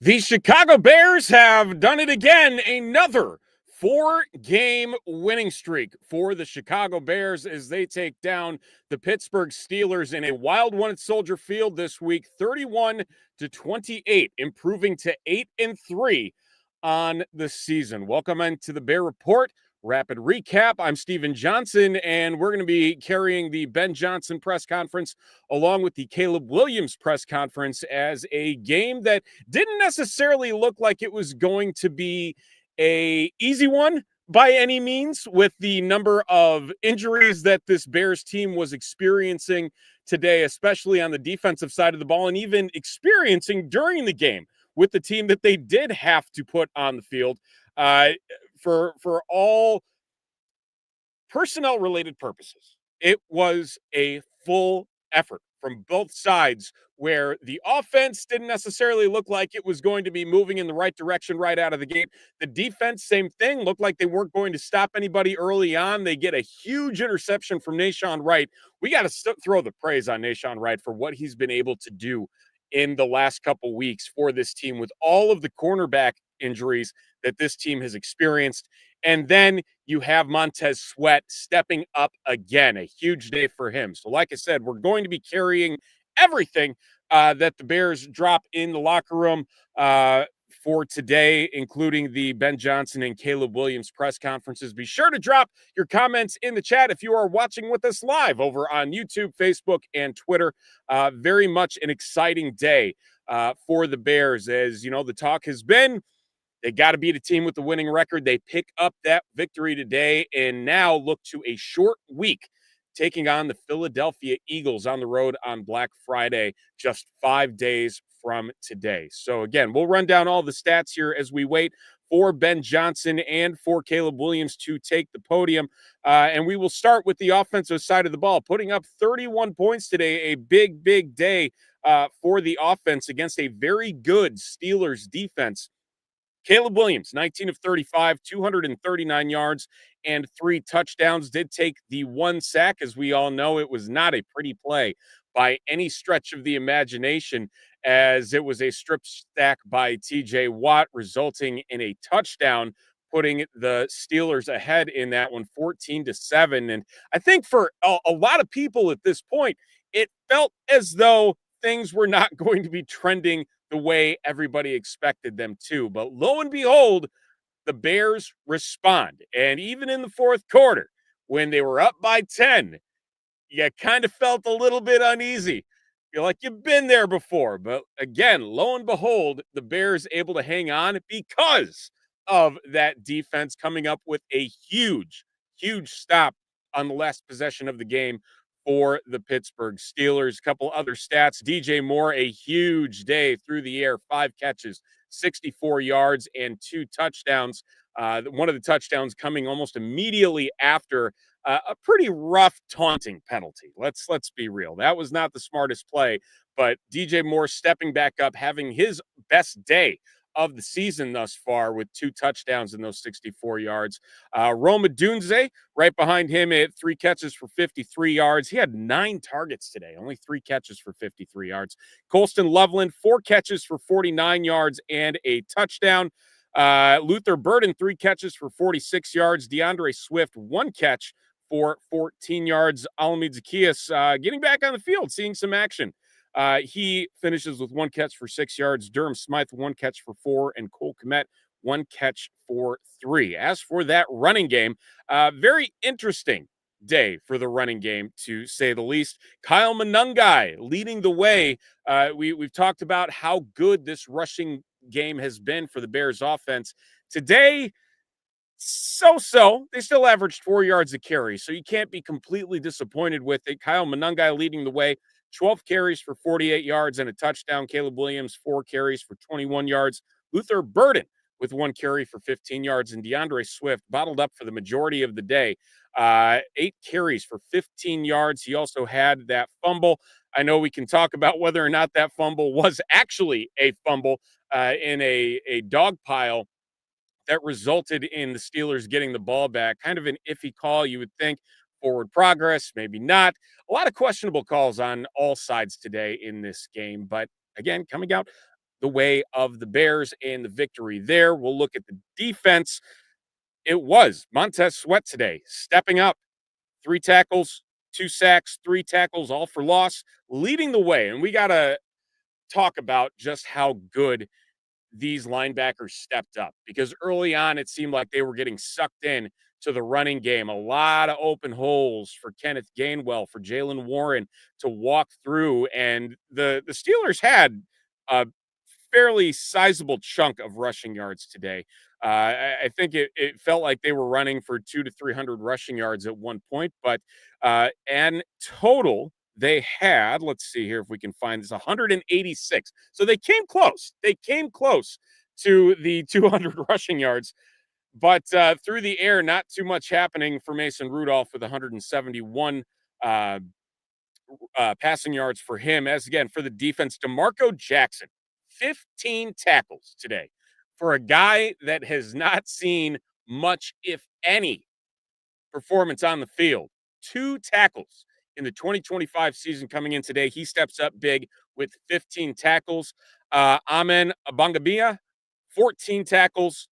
The Chicago Bears have done it again. Another four-game winning streak for the Chicago Bears as they take down the Pittsburgh Steelers in a wild one at Soldier Field this week, 31-28, improving to 8-3 on the season. Welcome into the Bear Report. Rapid recap. I'm Steven Johnson, and we're going to be carrying the Ben Johnson press conference along with the Caleb Williams press conference as a game that didn't necessarily look like it was going to be a easy one by any means, with the number of injuries that this Bears team was experiencing today, especially on the defensive side of the ball, and even experiencing during the game with the team that they did have to put on the field. For all personnel related purposes, it was a full effort from both sides, where the offense didn't necessarily look like it was going to be moving in the right direction right out of the gate. The defense, same thing, looked like they weren't going to stop anybody early on. They get a huge interception from Nahshon Wright. We got to throw the praise on Nahshon Wright for what he's been able to do in the last couple weeks for this team with all of the cornerback injuries that this team has experienced. And then you have Montez Sweat stepping up again, a huge day for him. So like I said, we're going to be carrying everything that the Bears drop in the locker room for today, including the Ben Johnson and Caleb Williams press conferences. Be sure to drop your comments in the chat if you are watching with us live over on YouTube, Facebook, and Twitter. Very much an exciting day for the Bears. As you know, the talk has been they got to beat a team with the winning record. They pick up that victory today and now look to a short week, taking on the Philadelphia Eagles on the road on Black Friday, just 5 days from today. So again, we'll run down all the stats here as we wait for Ben Johnson and for Caleb Williams to take the podium. And we will start with the offensive side of the ball, putting up 31 points today, a big, big day for the offense against a very good Steelers defense. Caleb Williams, 19 of 35, 239 yards and 3 touchdowns. Did take the 1 sack. As we all know, it was not a pretty play by any stretch of the imagination, as it was a strip sack by TJ Watt, resulting in a touchdown, putting the Steelers ahead in that one, 14-7. And I think for a lot of people at this point, it felt as though things were not going to be trending the way everybody expected them to. But lo and behold, the Bears respond. And even in the fourth quarter, when they were up by 10, you kind of felt a little bit uneasy. You're like, you've been there before. But again, lo and behold, the Bears able to hang on because of that defense coming up with a huge, huge stop on the last possession of the game for the Pittsburgh Steelers. A couple other stats. DJ Moore, a huge day through the air, 5 catches, 64 yards, and 2 touchdowns. One of the touchdowns coming almost immediately after a pretty rough taunting penalty. Let's be real. That was not the smartest play, but DJ Moore stepping back up, having his best day of the season thus far with 2 touchdowns and those 64 yards. Rome Odunze right behind him at 3 catches for 53 yards. He had 9 targets today, only 3 catches for 53 yards. Colston Loveland, 4 catches for 49 yards and a touchdown. Luther Burden, 3 catches for 46 yards. DeAndre Swift, 1 catch for 14 yards. Alameda Zacchaeus getting back on the field, seeing some action. He finishes with 1 catch for 6 yards. Durham Smythe, 1 catch for 4, and Cole Kmet, 1 catch for 3. As for that running game, very interesting day for the running game, to say the least. Kyle Monangai leading the way. We've talked about how good this rushing game has been for the Bears offense. Today, so. They still averaged 4 yards a carry, so you can't be completely disappointed with it. Kyle Monangai leading the way, 12 carries for 48 yards and a touchdown. Caleb Williams, 4 carries for 21 yards. Luther Burden with 1 carry for 15 yards. And DeAndre Swift bottled up for the majority of the day. 8 carries for 15 yards. He also had that fumble. I know we can talk about whether or not that fumble was actually a fumble in a dog pile that resulted in the Steelers getting the ball back. Kind of an iffy call, you would think. Forward progress, maybe not. A lot of questionable calls on all sides today in this game. But again, coming out the way of the Bears and the victory there. We'll look at the defense. It was Montez Sweat today, stepping up, 3 tackles, 2 sacks, 3 tackles, all for loss, leading the way. And we got to talk about just how good these linebackers stepped up, because early on it seemed like they were getting sucked in to the running game. A lot of open holes for Kenneth Gainwell, for Jalen Warren to walk through, and the Steelers had a fairly sizable chunk of rushing yards today. I think it felt like they were running for 200 to 300 rushing yards at one point, but and total they had, let's see here if we can find this, 186. So they came close. They came close to the 200 rushing yards, but through the air, not too much happening for Mason Rudolph with 171 uh, passing yards for him. As again, for the defense, DeMarco Jackson, 15 tackles today for a guy that has not seen much, if any, performance on the field. 2 tackles in the 2025 season coming in today. He steps up big with 15 tackles. Amen Abangabia, 14 tackles.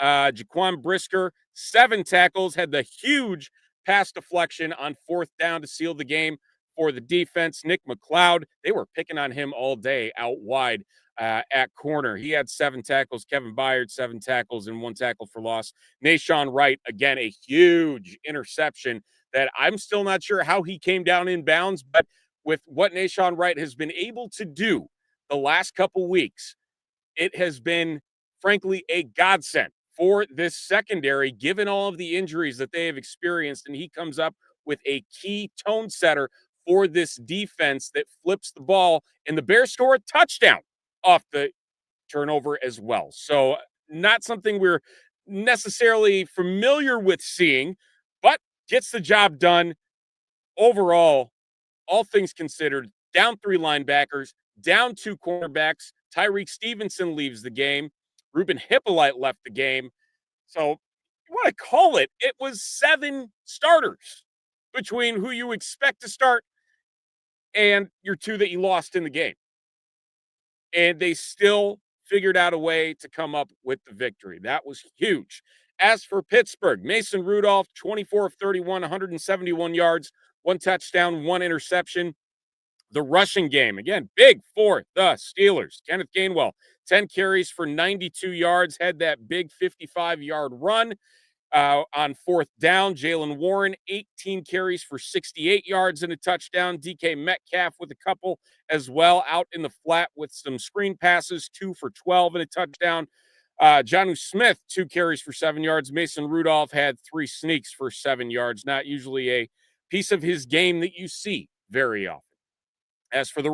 Jaquan Brisker, 7 tackles, had the huge pass deflection on 4th down to seal the game for the defense. Nick McLeod, they were picking on him all day out wide at corner. He had 7 tackles. Kevin Byard, 7 tackles and 1 tackle for loss. Nashawn Wright, again, a huge interception that I'm still not sure how he came down in bounds, but with what Nashawn Wright has been able to do the last couple weeks, it has been, frankly, a godsend for this secondary, given all of the injuries that they have experienced. And he comes up with a key tone setter for this defense that flips the ball, and the Bears score a touchdown off the turnover as well. So not something we're necessarily familiar with seeing, but gets the job done. Overall, all things considered, down 3 linebackers, down 2 cornerbacks. Tyreek Stevenson leaves the game. Ruben Hippolyte left the game. So you want to call it, it was 7 starters between who you expect to start and your 2 that you lost in the game. And they still figured out a way to come up with the victory. That was huge. As for Pittsburgh, Mason Rudolph, 24 of 31, 171 yards, 1 touchdown, 1 interception. The rushing game, again, big for the Steelers. Kenneth Gainwell, 10 carries for 92 yards, had that big 55-yard run on 4th down. Jalen Warren, 18 carries for 68 yards and a touchdown. DK Metcalf with a couple as well, out in the flat with some screen passes, 2 for 12 and a touchdown. Jonnu Smith, 2 carries for 7 yards. Mason Rudolph had 3 sneaks for 7 yards. Not usually a piece of his game that you see very often. As for the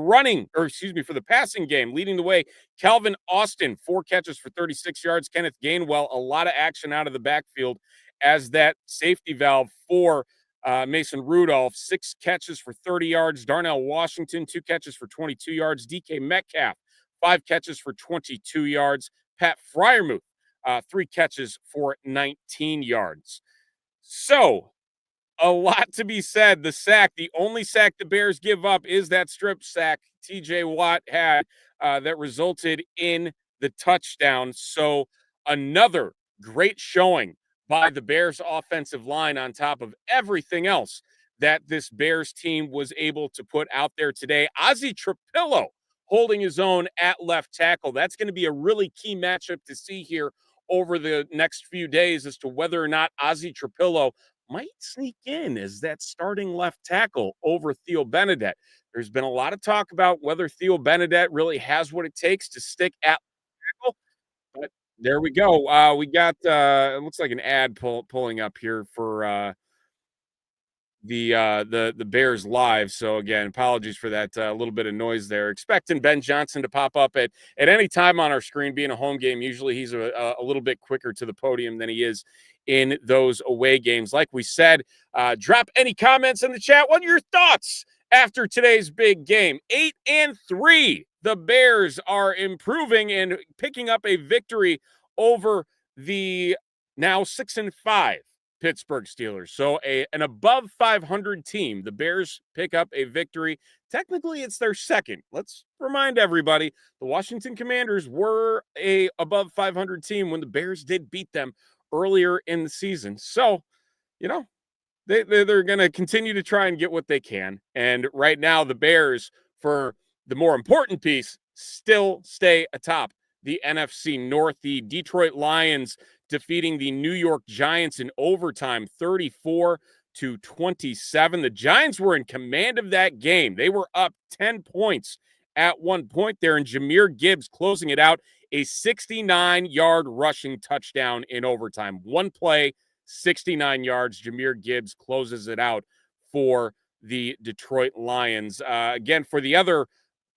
for the passing game, leading the way, Calvin Austin, 4 catches for 36 yards. Kenneth Gainwell, a lot of action out of the backfield as that safety valve for Mason Rudolph, 6 catches for 30 yards. Darnell Washington, 2 catches for 22 yards. DK Metcalf, 5 catches for 22 yards. Pat Freiermuth, 3 catches for 19 yards. So, a lot to be said. The only sack the Bears give up is that strip sack TJ Watt had that resulted in the touchdown. So another great showing by the Bears offensive line on top of everything else that this Bears team was able to put out there today. Ozzie Trapillo holding his own at left tackle. That's going to be a really key matchup to see here over the next few days as to whether or not Ozzie Trapillo might sneak in as that starting left tackle over Theo Benedette. There's been a lot of talk about whether Theo Benedette really has what it takes to stick at tackle, but there we go. We got it looks like an ad pulling up here for the Bears live. So again, apologies for that little bit of noise there. Expecting Ben Johnson to pop up at any time on our screen. Being a home game, usually he's a little bit quicker to the podium than he is in those away games. Like we said, drop any comments in the chat. What are your thoughts after today's big game? 8-3. The Bears are improving and picking up a victory over the now 6-5 Pittsburgh Steelers. So an above 500 team. The Bears pick up a victory. Technically, it's their second. Let's remind everybody, the Washington Commanders were a above 500 team when the Bears did beat them earlier in the season. So, you know, they're going to continue to try and get what they can. And right now, the Bears, for the more important piece, still stay atop the NFC North. The Detroit Lions defeating the New York Giants in overtime, 34-27. The Giants were in command of that game. They were up 10 points at one point there, and Jahmyr Gibbs closing it out, a 69-yard rushing touchdown in overtime. One play, 69 yards. Jahmyr Gibbs closes it out for the Detroit Lions. Again, for the other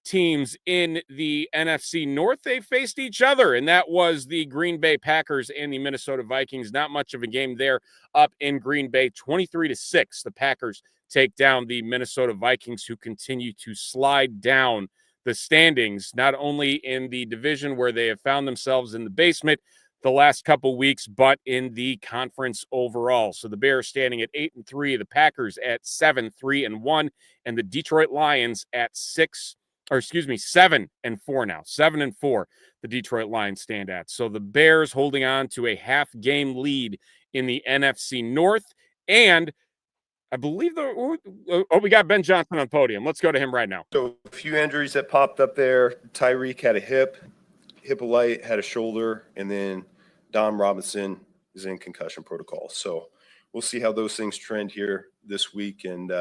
teams in the NFC North, they faced each other, and that was the Green Bay Packers and the Minnesota Vikings. Not much of a game there up in Green Bay. 23-6, the Packers take down the Minnesota Vikings, who continue to slide down the standings, not only in the division where they have found themselves in the basement the last couple weeks, but in the conference overall. So the Bears standing at 8-3, the Packers at 7-3-1, and the Detroit Lions at 7-4 now. 7-4, the Detroit Lions stand at. So the Bears holding on to a half-game lead in the NFC North. And I believe we got Ben Johnson on podium. Let's go to him right now. So a few injuries that popped up there. Tyreek had a Hippolyte had a shoulder, and then Dom Robinson is in concussion protocol. So we'll see how those things trend here this week, and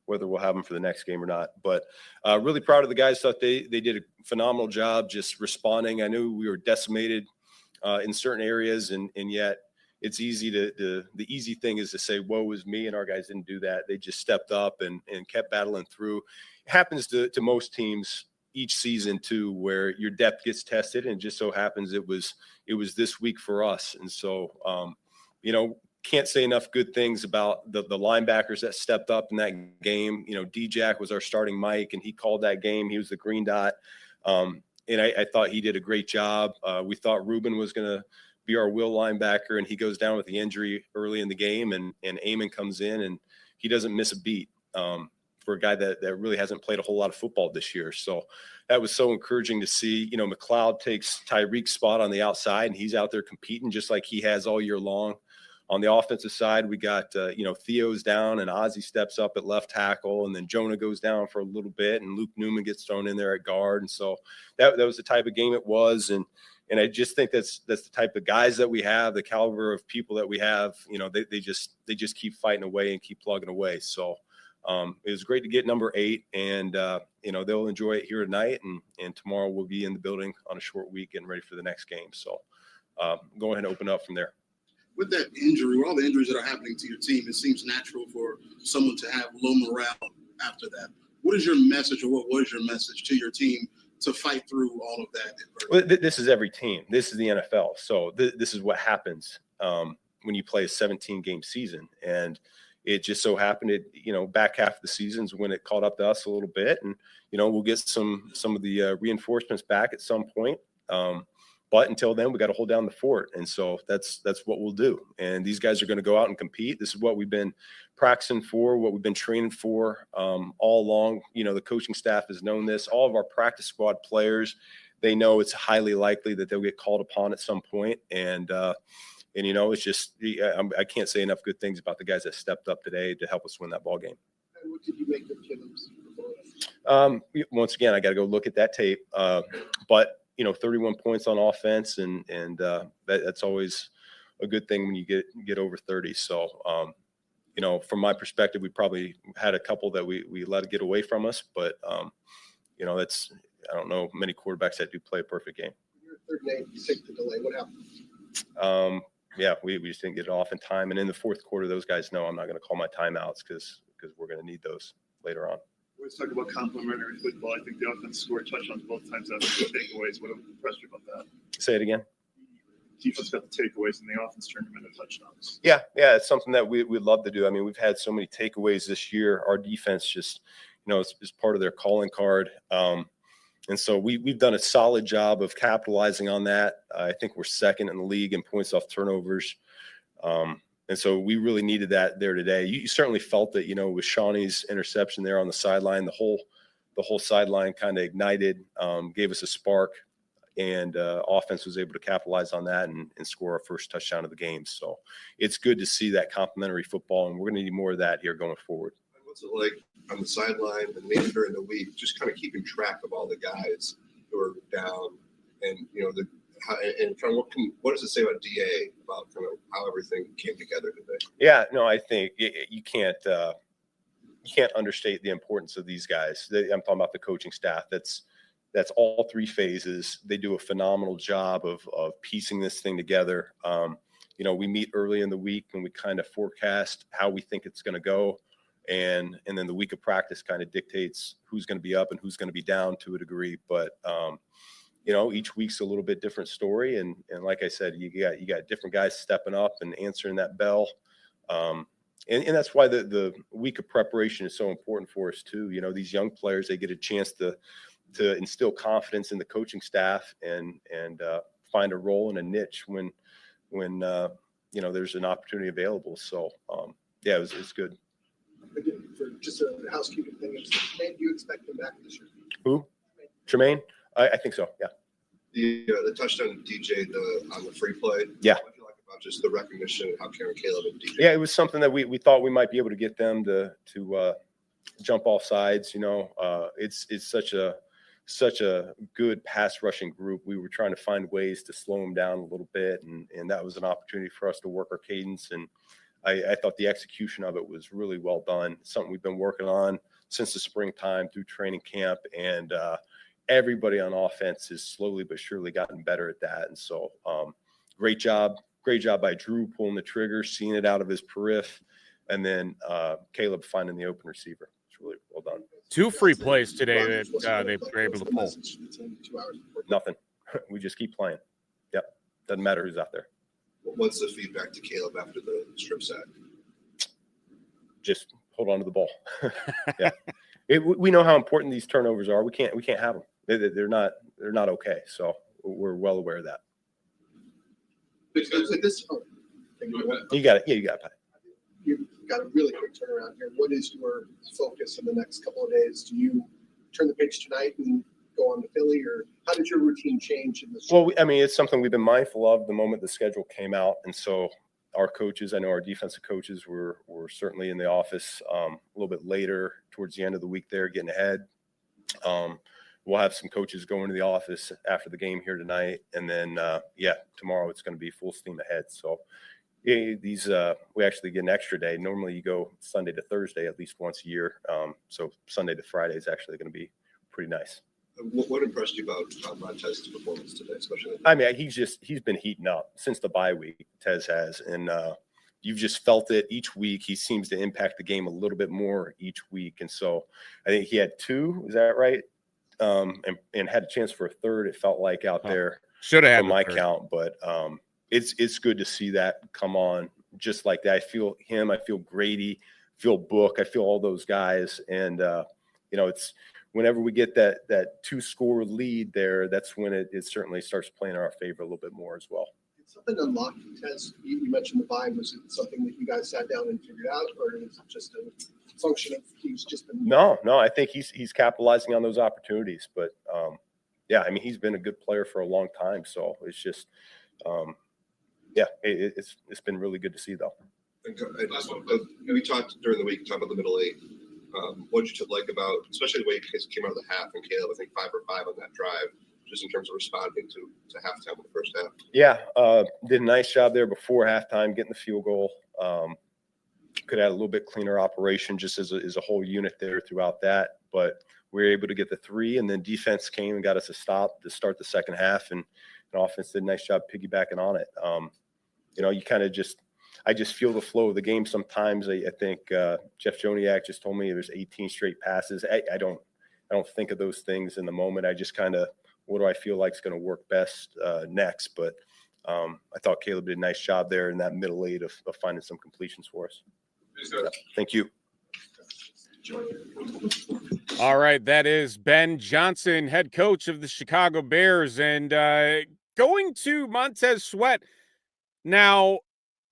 whether we'll have them for the next game or not. But really proud of the guys. Thought they did a phenomenal job just responding. I knew we were decimated in certain areas, and yet it's easy the easy thing is to say, woe is me, and our guys didn't do that. They just stepped up and kept battling through. It happens to most teams each season too, where your depth gets tested, and just so happens it was this week for us. And so can't say enough good things about the linebackers that stepped up in that game. D-Jack was our starting Mike, and he called that game. He was the green dot, and I thought he did a great job. We thought Ruben was going to be our will linebacker, and he goes down with the injury early in the game, and Amon comes in, and he doesn't miss a beat. For a guy that really hasn't played a whole lot of football this year. So that was so encouraging to see. McLeod takes Tyreek's spot on the outside, and he's out there competing just like he has all year long. On the offensive side, we got, Theo's down, and Ozzie steps up at left tackle, and then Jonah goes down for a little bit, and Luke Newman gets thrown in there at guard. And so that was the type of game it was. And I just think that's the type of guys that we have, the caliber of people that we have. They just keep fighting away and keep plugging away. So it was great to get number 8, and they'll enjoy it here tonight, and tomorrow we'll be in the building on a short week and ready for the next game. So go ahead and open up from there. With that injury, with all the injuries that are happening to your team, it seems natural for someone to have low morale after that. What is your message, or what was your message to your team to fight through all of that? Well, this is every team. This is the NFL. So this is what happens when you play a 17-game season. And it just so happened, back half of the season's when it caught up to us a little bit, and we'll get some of the reinforcements back at some point. But until then, we got to hold down the fort, and so that's what we'll do. And these guys are going to go out and compete. This is what we've been practicing for, what we've been training for all along. The coaching staff has known this. All of our practice squad players, they know it's highly likely that they'll get called upon at some point, and it's just I can't say enough good things about the guys that stepped up today to help us win that ball game. And what did you make of Kim's? Once again, I got to go look at that tape. But 31 points on offense, and that's always a good thing when you get over 30. So from my perspective, we probably had a couple that we let it get away from us, but that's, I don't know many quarterbacks that do play a perfect game. You're 38, you take the delay. What happened? Yeah, we just didn't get it off in time. And in the fourth quarter, those guys know I'm not going to call my timeouts because we're going to need those later on. Let's talk about complementary football. I think the offense scored touchdowns both times after the takeaways. What impressed you about that? Say it again. Defense got the takeaways, and the offense turned them into touchdowns. Yeah, it's something that we'd love to do. I mean, we've had so many takeaways this year. Our defense just, is part of their calling card. And so we've done a solid job of capitalizing on that. I think we're second in the league in points off turnovers. And And so we really needed that there today. You certainly felt it, with Shawnee's interception there on the sideline. The whole sideline kind of ignited, gave us a spark, and offense was able to capitalize on that and score our first touchdown of the game. So it's good to see that complementary football, and we're going to need more of that here going forward. What's it like on the sideline and maybe during the week, just kind of keeping track of all the guys who are down, and what does it say about DA, about kind of how everything came together today? Yeah, no, I think you can't understate the importance of these guys. I'm talking about the coaching staff. That's all three phases. They do a phenomenal job of piecing this thing together. We meet early in the week and we kind of forecast how we think it's going to go. And then the week of practice kind of dictates who's going to be up and who's going to be down to a degree. But, each week's a little bit different story. And like I said, you got different guys stepping up and answering that bell. And that's why the week of preparation is so important for us too. These young players, they get a chance to instill confidence in the coaching staff and find a role and a niche when there's an opportunity available. So it was good. Again, for just a housekeeping thing, do you expect him back this year? Who? Tremaine? I think so. Yeah. The touchdown DJ on the free play. Yeah. What do you like about just the recognition of how Karen Caleb and DJ? Yeah, it was something that we thought we might be able to get them to jump off sides. It's such a good pass rushing group. We were trying to find ways to slow them down a little bit, and that was an opportunity for us to work our cadence. And I thought the execution of it was really well done. Something we've been working on since the springtime through training camp, and everybody on offense has slowly but surely gotten better at that. And so great job by Drew pulling the trigger, seeing it out of his periph, and then Caleb finding the open receiver. It's really well done. 2 free plays today that they were able to pull. Nothing. We just keep playing. Yep. Doesn't matter who's out there. What's the feedback to Caleb after the strip sack? Just hold on to the ball. Yeah. We know how important these turnovers are. We can't have them. They're not okay. So we're well aware of that. You got it. Yeah, you got it. You've got a really quick turnaround here. What is your focus in the next couple of days? Do you turn the page tonight and go on to Philly, or how did your routine change in this? Well, it's something we've been mindful of the moment the schedule came out. And so our coaches, I know our defensive coaches were certainly in the office a little bit later towards the end of the week there, getting ahead. We'll have some coaches going to the office after the game here tonight. And then, tomorrow it's going to be full steam ahead. So we actually get an extra day. Normally you go Sunday to Thursday at least once a year. So Sunday to Friday is actually going to be pretty nice. What impressed you about Montez's performance today, especially? He's been heating up since the bye week. Tez has, and you've just felt it each week. He seems to impact the game a little bit more each week, and so I think he had 2. Is that right? And had a chance for a third. It felt like out there. Should have had my count, but it's good to see that come on just like that. I feel him. I feel Grady. I feel Book. I feel all those guys, and it's. Whenever we get that 2-score lead there, that's when it certainly starts playing in our favor a little bit more as well. Did something unlock Tez? You mentioned the vibe. Was it something that you guys sat down and figured out, or is it just a function of he's just been? No. I think he's capitalizing on those opportunities. But he's been a good player for a long time. So it's just, it's been really good to see though. We talked during the week, about the middle 8. What did you like about, especially the way you guys came out of the half, and Caleb, I think 5 for 5 on that drive, just in terms of responding to halftime in the first half? Yeah, did a nice job there before halftime, getting the field goal. Could have had a little bit cleaner operation just as a whole unit there throughout that, but we were able to get the 3, and then defense came and got us a stop to start the second half, and offense did a nice job piggybacking on it. You kind of I just feel the flow of the game sometimes. I think Jeff Joniak just told me there's 18 straight passes. I don't think of those things in the moment. I just kind of, what do I feel like is going to work best next? But I thought Caleb did a nice job there in that middle 8 of finding some completions for us. Thank you. All right, that is Ben Johnson, head coach of the Chicago Bears, and going to Montez Sweat. Now,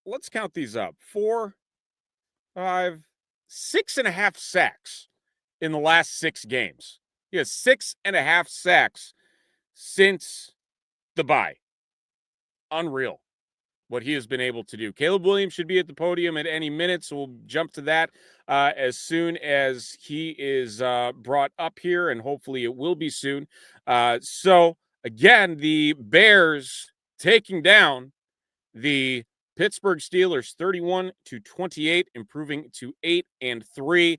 let's count these up. 4, 5, 6.5 sacks in the last 6 games. He has 6.5 sacks since the bye. Unreal what he has been able to do. Caleb Williams should be at the podium at any minute, so we'll jump to that as soon as he is brought up here, and hopefully it will be soon. So, again, the Bears taking down the Pittsburgh Steelers 31-28, improving to 8-3.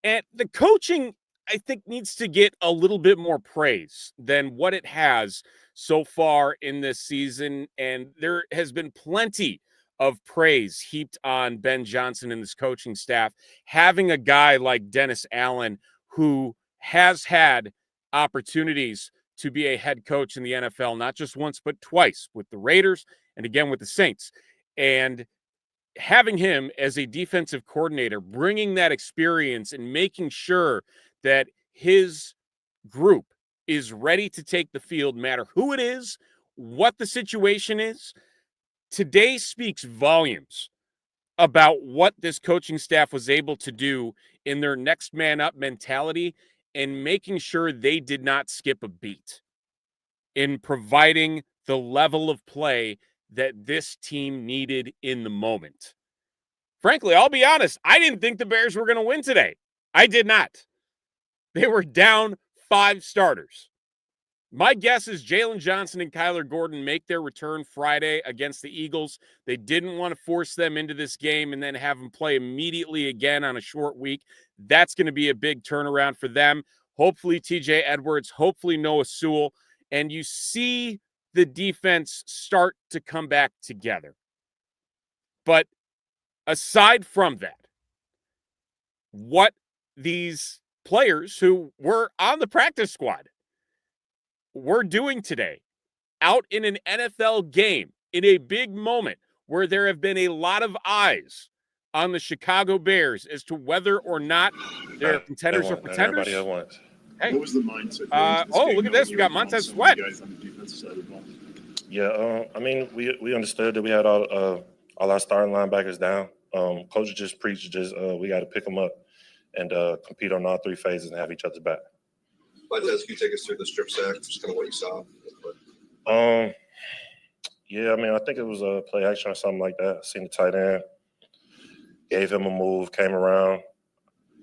And the coaching, I think, needs to get a little bit more praise than what it has so far in this season. And there has been plenty of praise heaped on Ben Johnson and this coaching staff. Having a guy like Dennis Allen, who has had opportunities to be a head coach in the NFL, not just once, but twice, with the Raiders and again with the Saints. And having him as a defensive coordinator, bringing that experience and making sure that his group is ready to take the field, no matter who it is, what the situation is, today speaks volumes about what this coaching staff was able to do in their next man up mentality and making sure they did not skip a beat in providing the level of play that this team needed in the moment. Frankly, I'll be honest, I didn't think the Bears were going to win today. I did not. They were down 5 starters. My guess is Jalen Johnson and Kyler Gordon make their return Friday against the Eagles. They didn't want to force them into this game and then have them play immediately again on a short week. That's going to be a big turnaround for them. Hopefully TJ Edwards, hopefully Noah Sewell, and you see the defense start to come back together. But aside from that, what these players who were on the practice squad were doing today out in an NFL game in a big moment where there have been a lot of eyes on the Chicago Bears as to whether or not they're contenders or pretenders. Hey. What was the mindset? Look at this. We got Montez Sweat. Yeah, I mean, we understood that we had all our starting linebackers down. Coach just preached, we got to pick them up and compete on all 3 phases and have each other's back. Montez, can you take us through the strip sack, just kind of what you saw? Yeah, I mean, I think it was a play action or something like that. I seen the tight end, gave him a move, came around,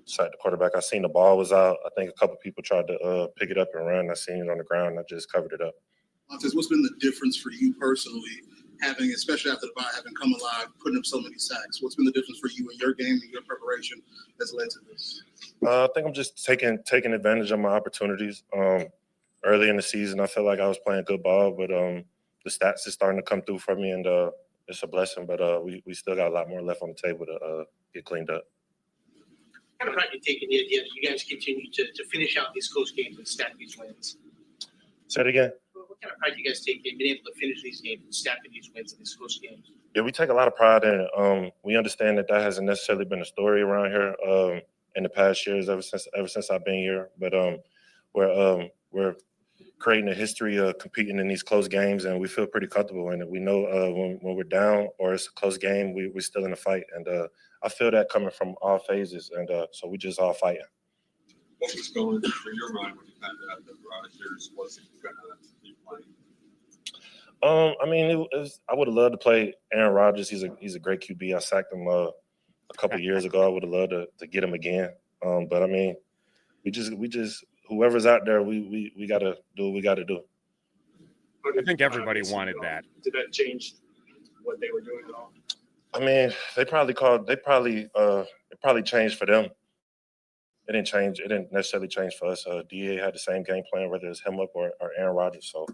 sacked the quarterback. I seen the ball was out. I think a couple people tried to pick it up and run. I seen it on the ground, and I just covered it up. Montez, what's been the difference for you personally, having, especially after the bye, having come alive, putting up so many sacks? What's been the difference for you in your game and your preparation that's led to this? I think I'm just taking advantage of my opportunities. Early in the season, I felt like I was playing good ball, but the stats is starting to come through for me, and it's a blessing. But we still got a lot more left on the table to get cleaned up. Kind of pride you taking the idea that you guys continue to finish out these close games and stack these wins? Say it again. What kind of pride you guys take in being able to finish these games and stacking these wins in these close games? Yeah, we take a lot of pride in it. We understand that hasn't necessarily been a story around here in the past years, ever since I've been here. But we're creating a history of competing in these close games, and we feel pretty comfortable in it. We know when we're down or it's a close game, we're still in a fight, and I feel that coming from all phases, and so we just all fighting. What was going through your mind when you found out that Rodgers wasn't going to be playing? I mean, I would have loved to play Aaron Rodgers. He's a great QB. I sacked him a couple of years ago. I would have loved to get him again. But I mean, we just whoever's out there, we got to do what we got to do. I think everybody wanted that. Did that change what they were doing at all? I mean, it probably changed for them. It didn't change. It didn't necessarily change for us. DA had the same game plan, whether it's him up or Aaron Rodgers. So,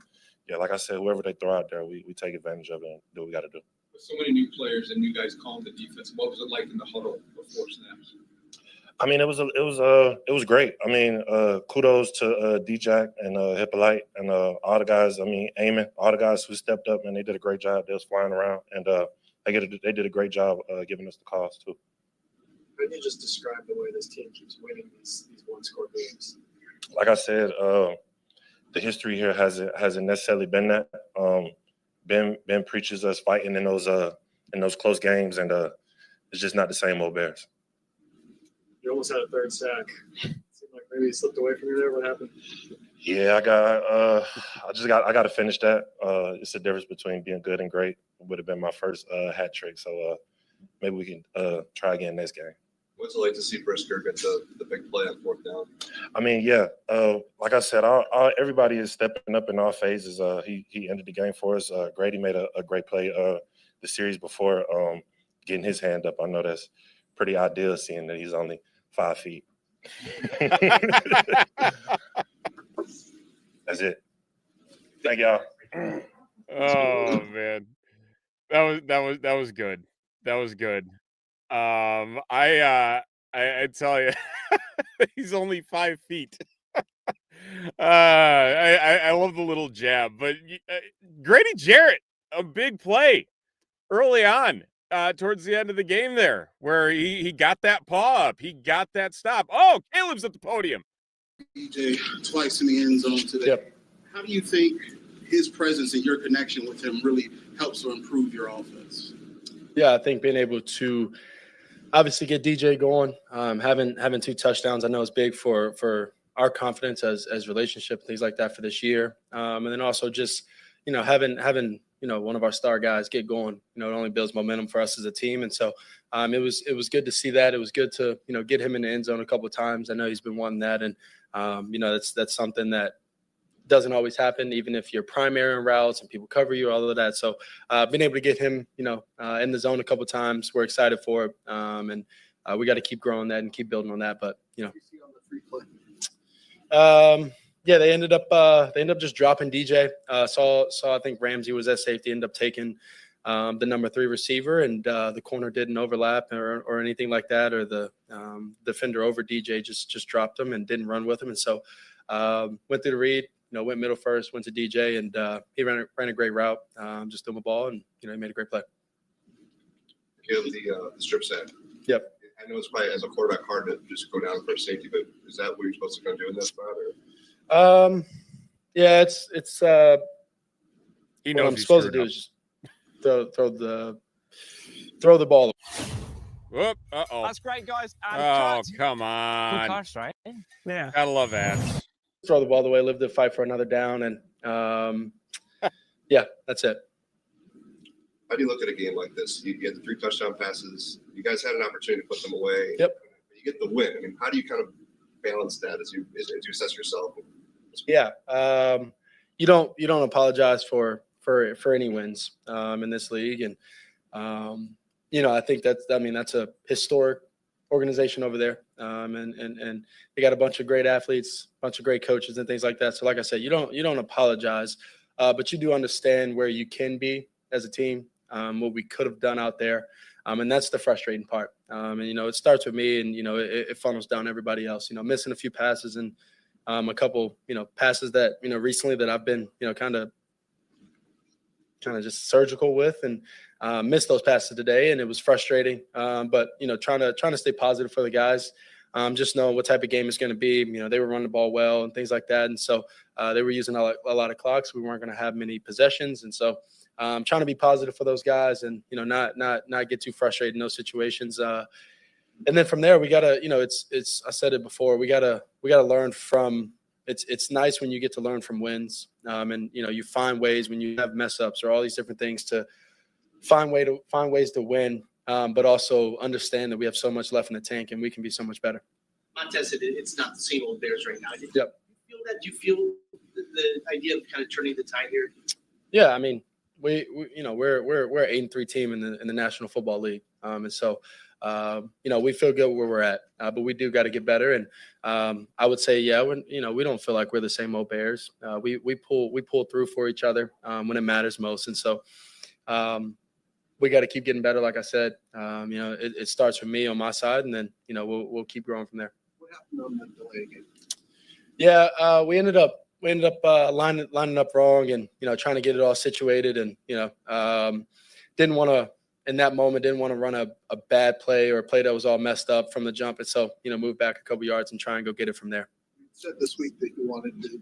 yeah, like I said, whoever they throw out there, we take advantage of it and do what we got to do. With so many new players and you guys calling the defense, what was it like in the huddle before snaps? I mean, it was great. I mean, kudos to D-Jack and Hippolyte and all the guys. I mean, Eamon, all the guys who stepped up, and they did a great job. They was flying around, and they did a great job giving us the calls too. How do you just describe the way this team keeps winning these one-score games? Like I said, the history here hasn't necessarily been that. Ben preaches us fighting in those in those close games, and it's just not the same old Bears. You almost had a third sack. Seemed like maybe he slipped away from you there. What happened? Yeah, I got to finish that. It's the difference between being good and great. It would have been my first hat trick, so maybe we can try again next game. What's it like to see Brisker get the big play on fourth down? I mean, yeah, like I said, everybody is stepping up in all phases. He ended the game for us. Grady made a great play the series before getting his hand up. I know that's pretty ideal, seeing that he's only 5 feet. That's it. Thank y'all. Oh man, that was good. That was good. I tell you, he's only 5 feet. I love the little jab, but Grady Jarrett, a big play early on, towards the end of the game there, where he got that paw up, he got that stop. Oh, Caleb's at the podium. DJ twice in the end zone today. Yep. How do you think his presence and your connection with him really helps to improve your offense? Yeah, I think being able to obviously get DJ going, having 2 touchdowns, I know is big for our confidence as relationship, things like that for this year. And then also just, having one of our star guys get going, it only builds momentum for us as a team. And so it was good to see that. It was good to, get him in the end zone a couple of times. I know he's been wanting that. And, that's something that doesn't always happen, even if you're primary in routes and people cover you, all of that. So being able to get him, in the zone a couple of times, we're excited for it. And we got to keep growing that and keep building on that. But, yeah, they ended up just dropping DJ. Saw I think Ramsey was at safety, ended up taking the number 3 receiver, and the corner didn't overlap or anything like that, or the defender over DJ just dropped him and didn't run with him. And so went through the read, went middle first, went to DJ, and he ran a great route, just threw him a ball, and he made a great play. Caleb, the strip sack. Yep. I know it's probably as a quarterback hard to just go down for safety, but is that what you're supposed to kind of do in that spot? Or? Yeah, it's He knows what I'm supposed to do is just throw the ball. Whoop, uh-oh. That's great, guys. And Oh, cut. come Good on. catch, right? Yeah. Gotta love that. Throw the ball away, live to fight for another down, and yeah, that's it. How do you look at a game like this? You get the 3 touchdown passes. You guys had an opportunity to put them away. Yep. You get the win. I mean, how do you kind of balance that as you assess yourself? Yeah, you don't apologize for any wins in this league, and I think that's a historic organization over there, and they got a bunch of great athletes, a bunch of great coaches, and things like that. So, like I said, you don't apologize, but you do understand where you can be as a team, what we could have done out there, and that's the frustrating part. And it starts with me, and it funnels down everybody else. Missing a few passes and a couple passes that recently that I've been kind of just surgical with, and missed those passes today, and it was frustrating. But trying to stay positive for the guys. Just know what type of game it's going to be. They were running the ball well and things like that, and so they were using a lot of clocks. We weren't going to have many possessions, and so trying to be positive for those guys, and not get too frustrated in those situations. And then from there, we gotta, it's I said it before, we gotta learn from. It's nice when you get to learn from wins, and you find ways when you have mess ups or all these different things to find ways to win, but also understand that we have so much left in the tank and we can be so much better. Montez said it's not the same old Bears right now. Yep. Do you feel that? Do you feel the idea of kind of turning the tide here? Yeah, I mean, we're 8-3 team in the National Football League, and so we feel good where we're at, but we do got to get better. And I would say, yeah, we don't feel like we're the same old Bears. We pull through for each other when it matters most, and so we got to keep getting better. Like I said, it starts with me on my side, and then we'll keep growing from there. What happened on the delay game? Yeah, we ended up lining up wrong, and trying to get it all situated, and didn't want to. In that moment, didn't want to run a bad play or a play that was all messed up from the jump. And so, move back a couple yards and try and go get it from there. You said this week that you wanted to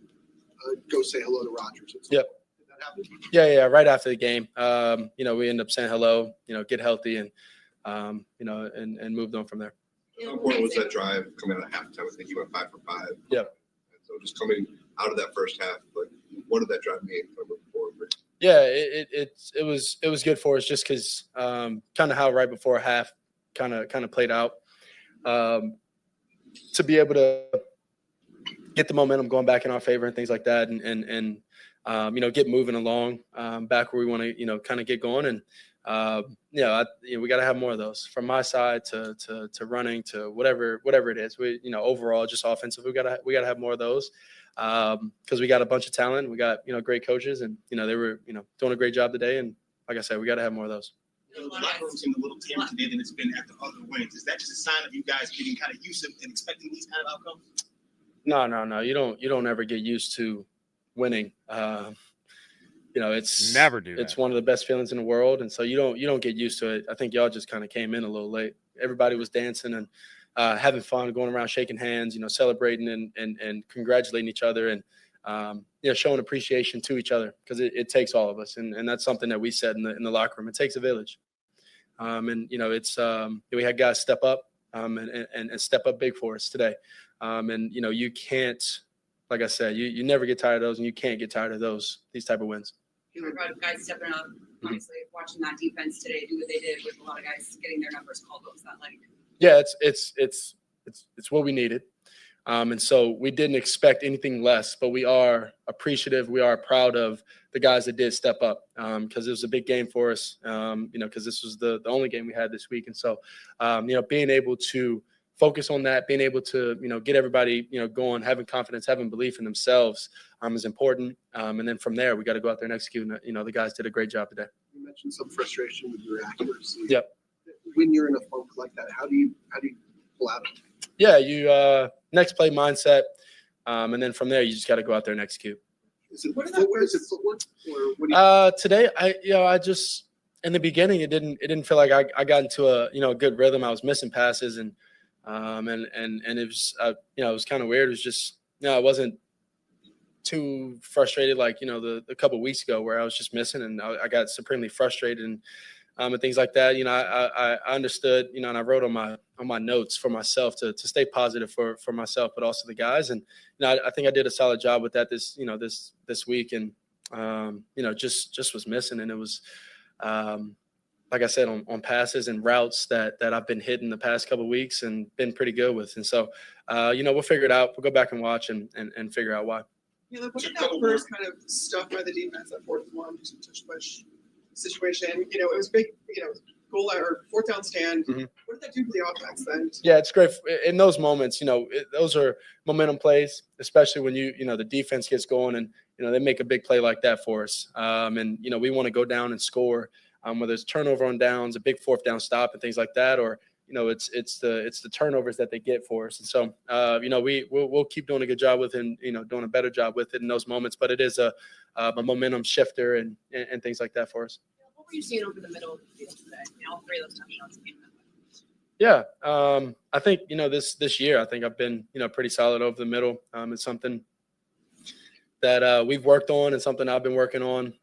go say hello to Rodgers. Yep. Did that happened? Yeah. Right after the game, we end up saying hello, get healthy, and and moved on from there. How important was that drive coming out of halftime? I think you went 5 for 5. Yeah. So just coming out of that first half, like, what did that drive mean from moving forward? Yeah, it was good for us just because kind of how right before half kind of played out. To be able to get the momentum going back in our favor and things like that, and get moving along back where we want to kind of get going. And we got to have more of those from my side to running to whatever it is. We overall just offensive, we got to have more of those because we got a bunch of talent. We got great coaches, and they were doing a great job today. And like I said, we got to have more of those. The locker room seemed a little tamer today than it's been at the other wins. Is that just a sign of you guys getting kind of used to and expecting these kind of outcomes? No. You don't ever get used to winning. It's never do that. It's one of the best feelings in the world, and so you don't get used to it. I think y'all just kind of came in a little late. Everybody was dancing and having fun, going around shaking hands, celebrating and congratulating each other, and showing appreciation to each other because it takes all of us, and that's something that we said in the locker room. It takes a village, we had guys step up and step up big for us today, you can't, like I said, you never get tired of those, and you can't get tired of these type of wins. You were about guys stepping up, obviously watching that defense today do what they did with a lot of guys getting their numbers called. What was that like? Yeah, it's what we needed. And so we didn't expect anything less, but we are appreciative. We are proud of the guys that did step up because it was a big game for us, because this was the only game we had this week. And so, being able to focus on that, being able to, get everybody, going, having confidence, having belief in themselves is important. And then from there, we got to go out there and execute. And, the guys did a great job today. You mentioned some frustration with your accuracy. Yep. When you're in a funk like that, how do you pull out of it? Yeah, you next play mindset, and then from there you just got to go out there and execute. Is it footwork? Or what do you today, I just in the beginning it didn't feel like I got into a good rhythm. I was missing passes and it was it was kind of weird. It was just I wasn't too frustrated like the couple of weeks ago where I was just missing and I got supremely frustrated and things like that. I understood, and I wrote on my notes for myself to stay positive for myself, but also the guys. And, I think I did a solid job with that this week. And, just was missing. And it was, like I said, on passes and routes that I've been hitting the past couple of weeks and been pretty good with. And so, we'll figure it out. We'll go back and watch and figure out why. Yeah, what did that first kind of stuff by the defense, that fourth one, just touch push situation? It was big, goal line or fourth down stand. Mm-hmm. What did that do for the offense then? Yeah, it's great in those moments. Those are momentum plays, especially when the defense gets going and they make a big play like that for us. And we want to go down and score, whether it's turnover on downs, a big fourth down stop, and things like that, or it's the turnovers that they get for us. And so we'll keep doing a good job with it, and doing a better job with it in those moments. But it is a momentum shifter and things like that for us. What were you seeing over the middle of the field today? All three of those touchdowns came that way. Yeah, I think this year I think I've been pretty solid over the middle. It's something that we've worked on and something I've been working on.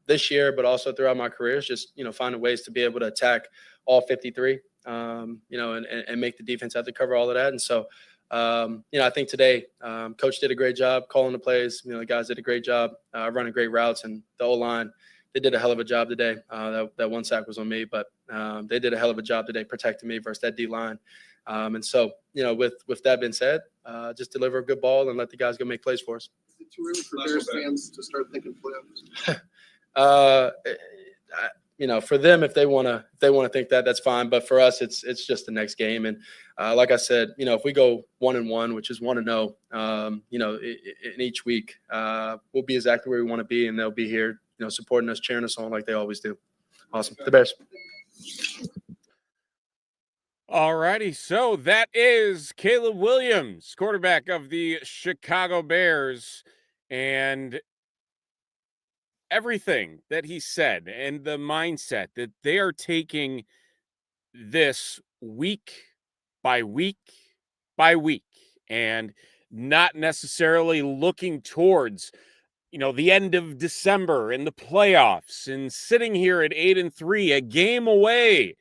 This year, but also throughout my career, is just finding ways to be able to attack all 53. And make the defense have to cover all of that. And so, I think today, coach did a great job calling the plays. The guys did a great job running great routes, and the O-line, they did a hell of a job today. That one sack was on me, but they did a hell of a job today protecting me versus that D-line. And so, with that being said, just deliver a good ball and let the guys go make plays for us. Is it too early for Bears fans to start thinking playoffs? For them, if they want to think that, that's fine. But for us, it's just the next game. And like I said, if we go 1-1, which is 1-0, in each week, we'll be exactly where we want to be, and they'll be here, supporting us, cheering us on like they always do. Awesome, the Bears. All righty, so that is Caleb Williams, quarterback of the Chicago Bears, and everything that he said and the mindset that they are taking this week by week by week and not necessarily looking towards the end of December and the playoffs and sitting here at 8-3, a game away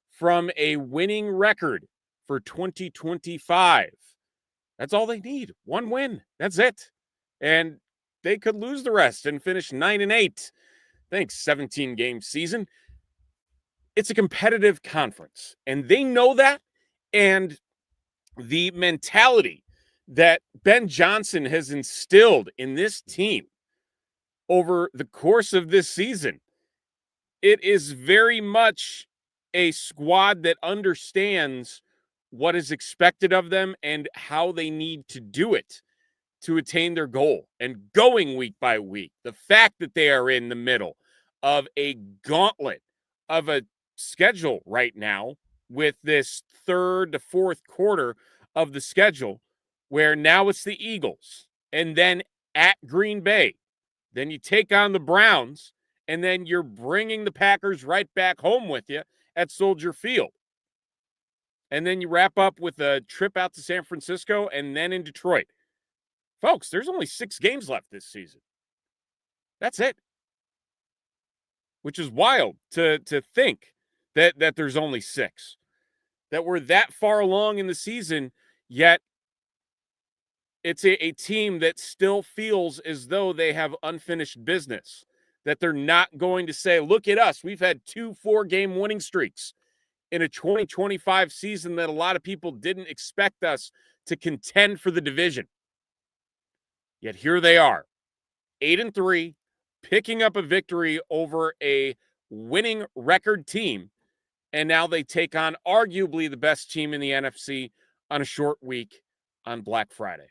from a winning record for 2025. That's all they need. One win. That's it. And they could lose the rest and finish 9-8. Thanks, 17-game season. It's a competitive conference, and they know that. And the mentality that Ben Johnson has instilled in this team over the course of this season, it is very much a squad that understands what is expected of them and how they need to do it to attain their goal. And going week by week, the fact that they are in the middle of a gauntlet of a schedule right now with this third to fourth quarter of the schedule, where now it's the Eagles and then at Green Bay, then you take on the Browns, and then you're bringing the Packers right back home with you at Soldier Field. And then you wrap up with a trip out to San Francisco and then in Detroit. Folks, there's only 6 games left this season. That's it. Which is wild to think that there's only 6. That we're that far along in the season, yet it's a team that still feels as though they have unfinished business. That they're not going to say, look at us, we've had 2 4-game winning streaks in a 2025 season that a lot of people didn't expect us to contend for the division. Yet here they are, 8-3, picking up a victory over a winning record team, and now they take on arguably the best team in the NFC on a short week on Black Friday.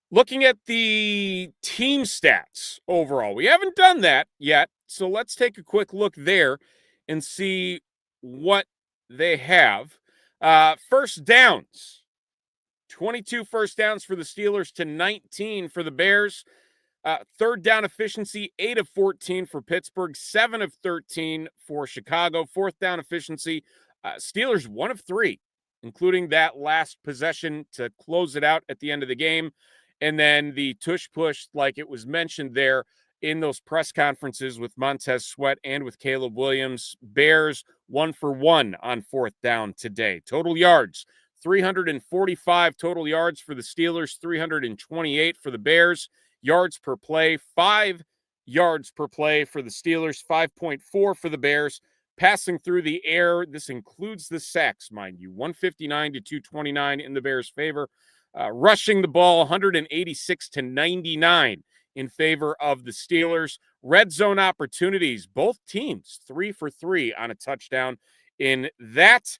Looking at the team stats overall, we haven't done that yet, so let's take a quick look there and see what they have. First downs, 22 first downs for the Steelers to 19 for the Bears. Third down efficiency, 8 of 14 for Pittsburgh, 7 of 13 for Chicago. Fourth down efficiency, Steelers 1 of 3, including that last possession to close it out at the end of the game. And then the tush-push, like it was mentioned there in those press conferences with Montez Sweat and with Caleb Williams. Bears 1 for 1 on fourth down today. Total yards, 345 total yards for the Steelers, 328 for the Bears. Yards per play, 5 yards per play for the Steelers, 5.4 for the Bears. Passing through the air, this includes the sacks, mind you, 159 to 229 in the Bears' favor. Rushing the ball, 186 to 99 in favor of the Steelers. Red zone opportunities, both teams 3 for 3 on a touchdown in that.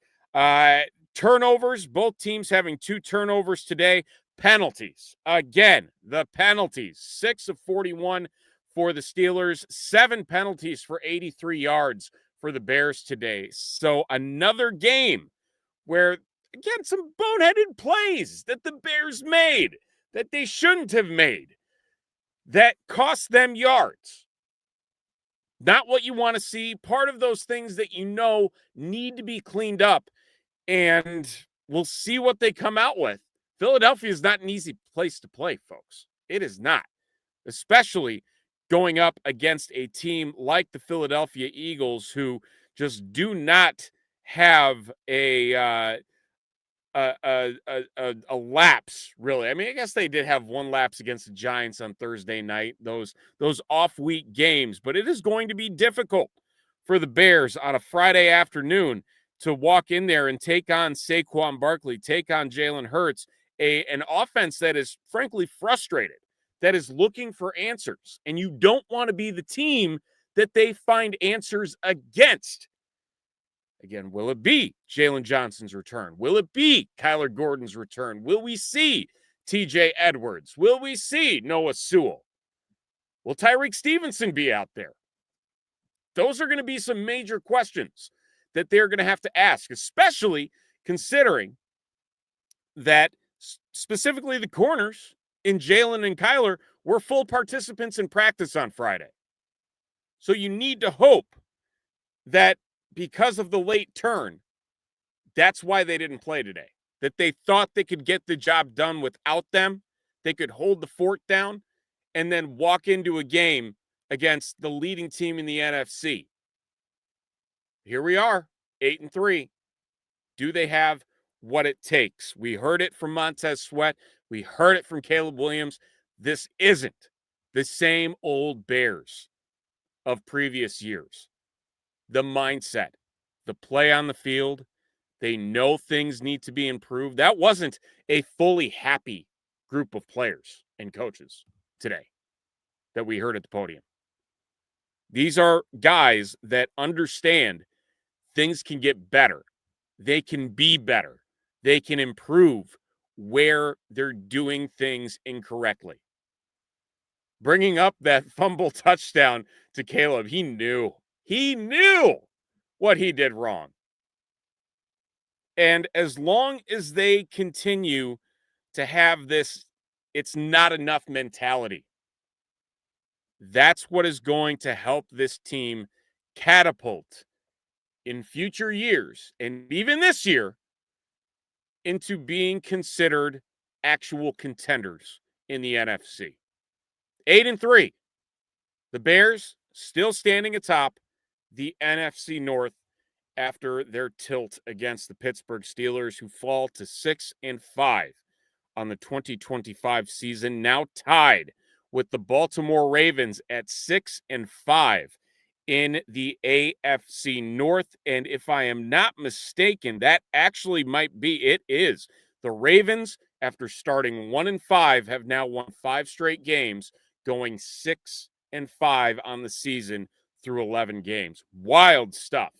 Turnovers, both teams having 2 turnovers today. Penalties, again, the penalties, 6 of 41 for the Steelers, 7 penalties for 83 yards for the Bears today. So another game where, again, some boneheaded plays that the Bears made that they shouldn't have made that cost them yards. Not what you want to see. Part of those things that need to be cleaned up, and we'll see what they come out with. Philadelphia is not an easy place to play, folks. It is not, especially going up against a team like the Philadelphia Eagles, who just do not have a lapse, really. I mean, I guess they did have one lapse against the Giants on Thursday night, those off-week games, but it is going to be difficult for the Bears on a Friday afternoon to walk in there and take on Saquon Barkley, take on Jalen Hurts, an offense that is frankly frustrated, that is looking for answers, and you don't want to be the team that they find answers against. Again, will it be Jalen Johnson's return? Will it be Kyler Gordon's return? Will we see TJ Edwards? Will we see Noah Sewell? Will Tyreek Stevenson be out there? Those are going to be some major questions that they're going to have to ask, especially considering that specifically the corners in Jalen and Kyler were full participants in practice on Friday. So you need to hope that because of the late turn, that's why they didn't play today. That they thought they could get the job done without them. They could hold the fort down, and then walk into a game against the leading team in the NFC. Here we are, 8-3. Do they have what it takes? We heard it from Montez Sweat. We heard it from Caleb Williams. This isn't the same old Bears of previous years. The mindset, the play on the field, they know things need to be improved. That wasn't a fully happy group of players and coaches today that we heard at the podium. These are guys that understand things can get better. They can be better. They can improve where they're doing things incorrectly. Bringing up that fumble touchdown to Caleb, he knew what he did wrong. And as long as they continue to have this it's not enough mentality, that's what is going to help this team catapult in future years, and even this year, into being considered actual contenders in the NFC. 8-3. The Bears still standing atop the NFC North after their tilt against the Pittsburgh Steelers, who fall to 6-5 on the 2025 season, now tied with the Baltimore Ravens at 6-5 in the AFC North. And if I am not mistaken, that actually might be, it is. The Ravens, after starting 1-5, have now won 5 straight games, going 6-5 on the season through 11 games. Wild stuff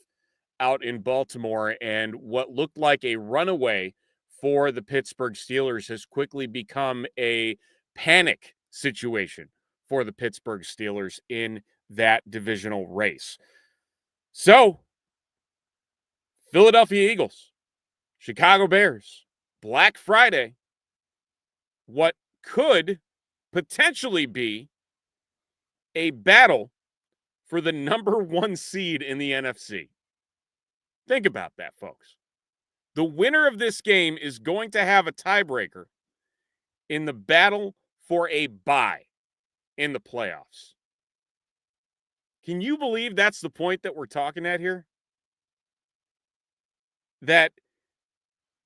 out in Baltimore, and what looked like a runaway for the Pittsburgh Steelers has quickly become a panic situation for the Pittsburgh Steelers in that divisional race. So, Philadelphia Eagles, Chicago Bears, Black Friday, what could potentially be a battle for the number 1 seed in the NFC. Think about that, folks. The winner of this game is going to have a tiebreaker in the battle for a bye in the playoffs. Can you believe that's the point that we're talking at here? That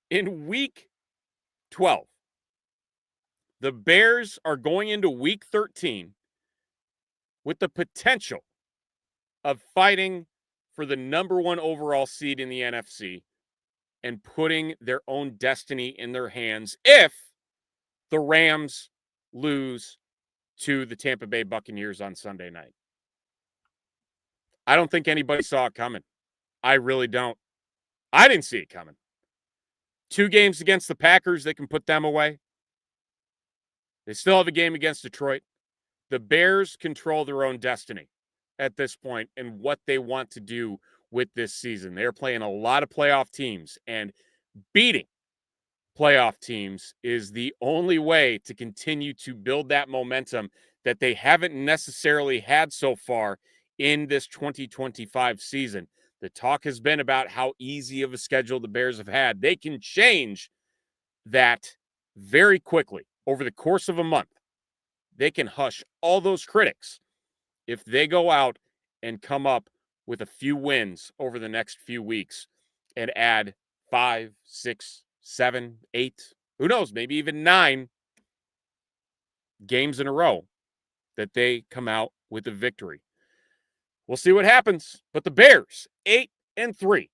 in week 12, the Bears are going into week 13 with the potential of fighting for the number 1 overall seed in the NFC and putting their own destiny in their hands if the Rams lose to the Tampa Bay Buccaneers on Sunday night. I don't think anybody saw it coming. I really don't. I didn't see it coming. 2 games against the Packers, they can put them away. They still have a game against Detroit. The Bears control their own destiny at this point and what they want to do with this season. They're playing a lot of playoff teams, and beating playoff teams is the only way to continue to build that momentum that they haven't necessarily had so far in this 2025 season. The talk has been about how easy of a schedule the Bears have had. They can change that very quickly over the course of a month. They can hush all those critics if they go out and come up with a few wins over the next few weeks and add 5, 6, 7, 8, who knows, maybe even 9 games in a row that they come out with a victory. We'll see what happens. But the Bears, 8-3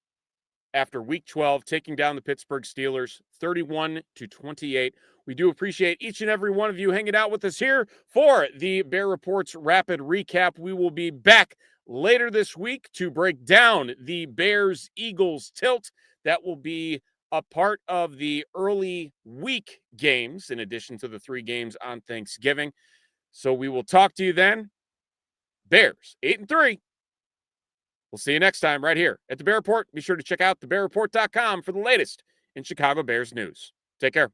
after week 12, taking down the Pittsburgh Steelers 31-28. We do appreciate each and every one of you hanging out with us here for the Bear Reports Rapid Recap. We will be back later this week to break down the Bears-Eagles tilt. That will be a part of the early week games, in addition to the 3 games on Thanksgiving. So we will talk to you then. Bears, 8-3. We'll see you next time right here at the Bear Report. Be sure to check out thebearreport.com for the latest in Chicago Bears news. Take care.